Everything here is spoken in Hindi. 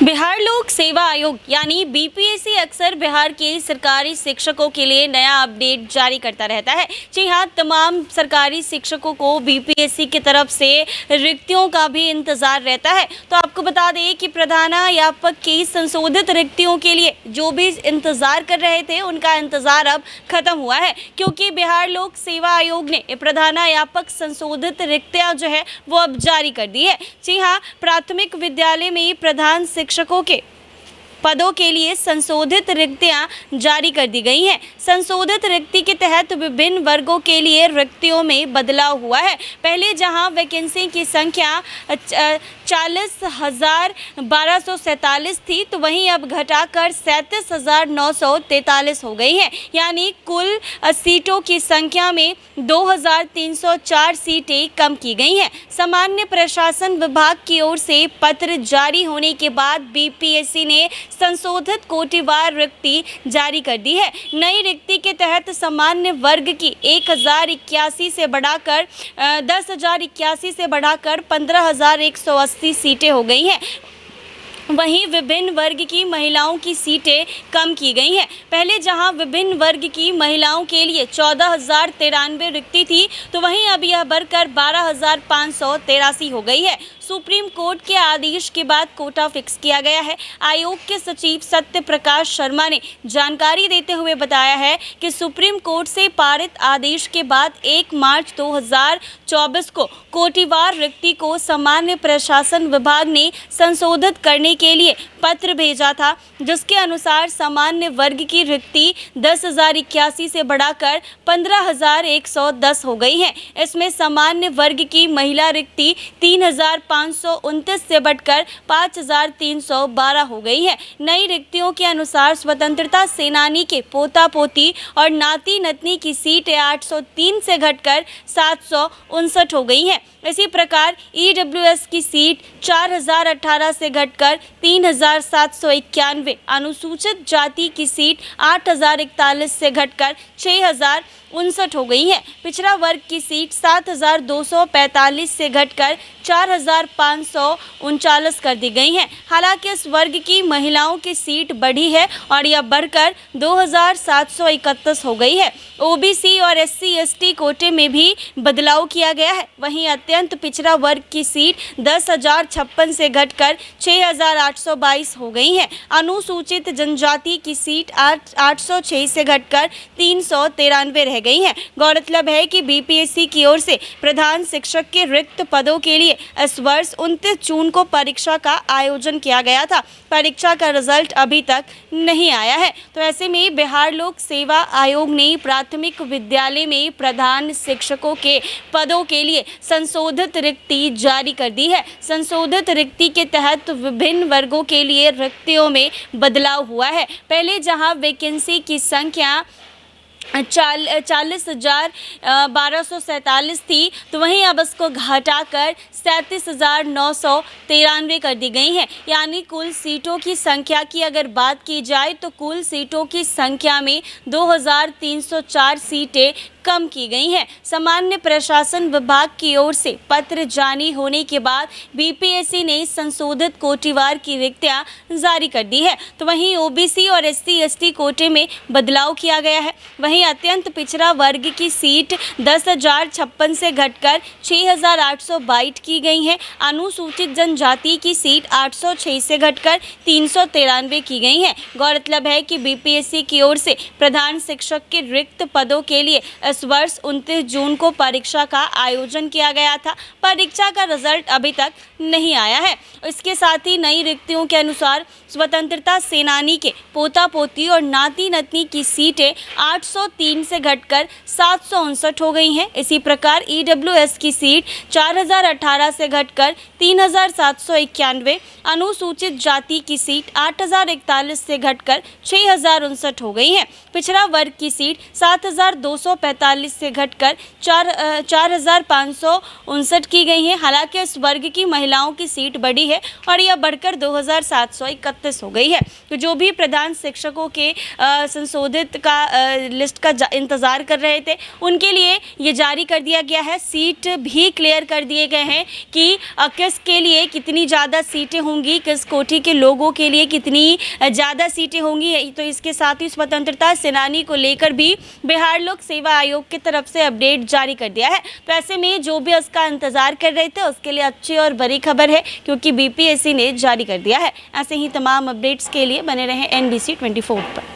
बिहार लोक सेवा आयोग यानी बीपीएससी अक्सर बिहार के सरकारी शिक्षकों के लिए नया अपडेट जारी करता रहता है। जी हाँ, तमाम सरकारी शिक्षकों को बीपीएससी की तरफ से रिक्तियों का भी इंतजार रहता है। तो आपको बता दें कि प्रधानाध्यापक की संशोधित रिक्तियों के लिए जो भी इंतजार कर रहे थे उनका इंतजार अब खत्म हुआ है, क्योंकि बिहार लोक सेवा आयोग ने प्रधानाध्यापक संशोधित रिक्तियां जो है वो अब जारी कर दी है। जी हाँ, प्राथमिक विद्यालय में प्रधान शिक्षकों के पदों के लिए संशोधित रिक्तियां जारी कर दी गई हैं। संशोधित रिक्ति के तहत विभिन्न वर्गों के लिए रिक्तियों में बदलाव हुआ है। पहले जहां वैकेंसी की संख्या 40,1247 थी, तो वहीं अब घटाकर 37,943 हो गई है। यानी कुल सीटों की संख्या में 2,304 सीटें कम की गई हैं। सामान्य प्रशासन विभाग की ओर से पत्र जारी होने के बाद बीपीएससी ने संशोधित कोटिवार रिक्ति जारी कर दी है। नई रिक्ति के तहत सामान्य वर्ग की 1,081 से बढ़ाकर 10,081 से बढ़ाकर 15,180 सीटें हो गई हैं। वहीं विभिन्न वर्ग की महिलाओं की सीटें कम की गई हैं। पहले जहां विभिन्न वर्ग की महिलाओं के लिए 14,093 रिक्ति थी, तो वहीं अब यह बढ़कर 12,583 हो गई है। सुप्रीम कोर्ट के आदेश के बाद कोटा फिक्स किया गया है। आयोग के सचिव सत्य प्रकाश शर्मा ने जानकारी देते हुए बताया है कि सुप्रीम कोर्ट से पारित आदेश के बाद 1 मार्च 2024 को कोटिवार रिक्ति को सामान्य प्रशासन विभाग ने संशोधित करने के लिए पत्र भेजा था, जिसके अनुसार सामान्य वर्ग की रिक्ति 10,081 से बढ़ाकर 15,110 हो गई है। इसमें सामान्य वर्ग की महिला रिक्ति 3,529 से बढ़कर 5,312 हो गई है। नई रिक्तियों के अनुसार स्वतंत्रता सेनानी के पोता पोती और नाती नतनी की सीटें 803 से घटकर 759 हो गई हैं। इसी प्रकार ईडब्ल्यूएस की सीट 4,018 से घटकर 3,791, अनुसूचित जाति की सीट 8,041 से घटकर 6,059 हो गई है। पिछड़ा वर्ग की सीट 7,245 से घटकर 4,539 कर दी गई हैं। हालांकि इस वर्ग की महिलाओं की सीट बढ़ी है और यह बढ़कर 2,731 हो गई है। ओबीसी और SC/ST कोटे में भी बदलाव किया गया है। वहीं अत्यंत पिछड़ा वर्ग की सीट 10,056 से घटकर 6,822 हो गई है। अनुसूचित जनजाति की सीट 806 से घटकर 393 रह गई हैं। गौरतलब है कि बीपीएससी की ओर से प्रधान शिक्षक के रिक्त पदों के लिए इस वर्ष 29 जून को परीक्षा का आयोजन किया गया था। परीक्षा का रिजल्ट अभी तक नहीं आया है। तो ऐसे में बिहार लोक सेवा आयोग ने प्राथमिक विद्यालय में प्रधान शिक्षकों के पदों के लिए संशोधित रिक्ति जारी कर दी है। संशोधित रिक्ति के तहत विभिन्न वर्गों के लिए रिक्तियों में बदलाव हुआ है। पहले जहां वैकेंसी की संख्या 40,1247 थी, तो वहीं अब इसको घटाकर 37,993 कर दी गई है। यानी कुल सीटों की संख्या की अगर बात की जाए तो कुल सीटों की संख्या में 2,304 सीटें कम की गई हैं। सामान्य प्रशासन विभाग की ओर से पत्र जारी होने के बाद बीपीएससी ने संशोधित कोटिवार की रिक्तियां जारी कर दी है। तो वहीं ओबीसी और SC/ST कोटे में बदलाव किया गया है। वहीं अत्यंत पिछड़ा वर्ग की सीट 10,056 से घटकर 6,822 की गई है। अनुसूचित जनजाति की सीट 806 से घटकर 393 की गई है। गौरतलब है कि बीपीएससी की ओर से प्रधान शिक्षक के रिक्त पदों के लिए इस वर्ष 29 जून को परीक्षा का आयोजन किया गया था। परीक्षा का रिजल्ट अभी तक नहीं आया है। इसके साथ ही नई रिक्तियों के अनुसार स्वतंत्रता सेनानी के पोता पोती और नाती नतनी की सीटें 803 से घटकर 759 हो गई हैं। इसी प्रकार ईडब्ल्यूएस की सीट 4,018 से घटकर 3,791, अनुसूचित जाति की सीट 8,041 से घटकर 6,059 हो गई है। पिछड़ा वर्ग की सीट 7,245 245 से घटकर 4,559 की गई है। हालांकि इस वर्ग की महिलाओं की सीट बढ़ी है और यह बढ़कर 2,731 हो गई है। तो जो भी प्रधान शिक्षकों के संशोधित का लिस्ट का इंतज़ार कर रहे थे, उनके लिए ये जारी कर दिया गया है। सीट भी क्लियर कर दिए गए हैं कि किसके लिए कितनी ज़्यादा सीटें होंगी, किस कोटि के लोगों के लिए कितनी ज़्यादा सीटें होंगी। तो इसके साथ ही स्वतंत्रता सेनानी को लेकर भी बिहार लोक सेवा आयोग की तरफ से अपडेट जारी कर दिया है। तो ऐसे में जो भी उसका इंतज़ार कर रहे थे उसके लिए अच्छी और बड़ी खबर है, क्योंकि बीपीएससी ने जारी कर दिया है। ऐसे ही तमाम अपडेट्स के लिए बने रहें NBC 24 पर।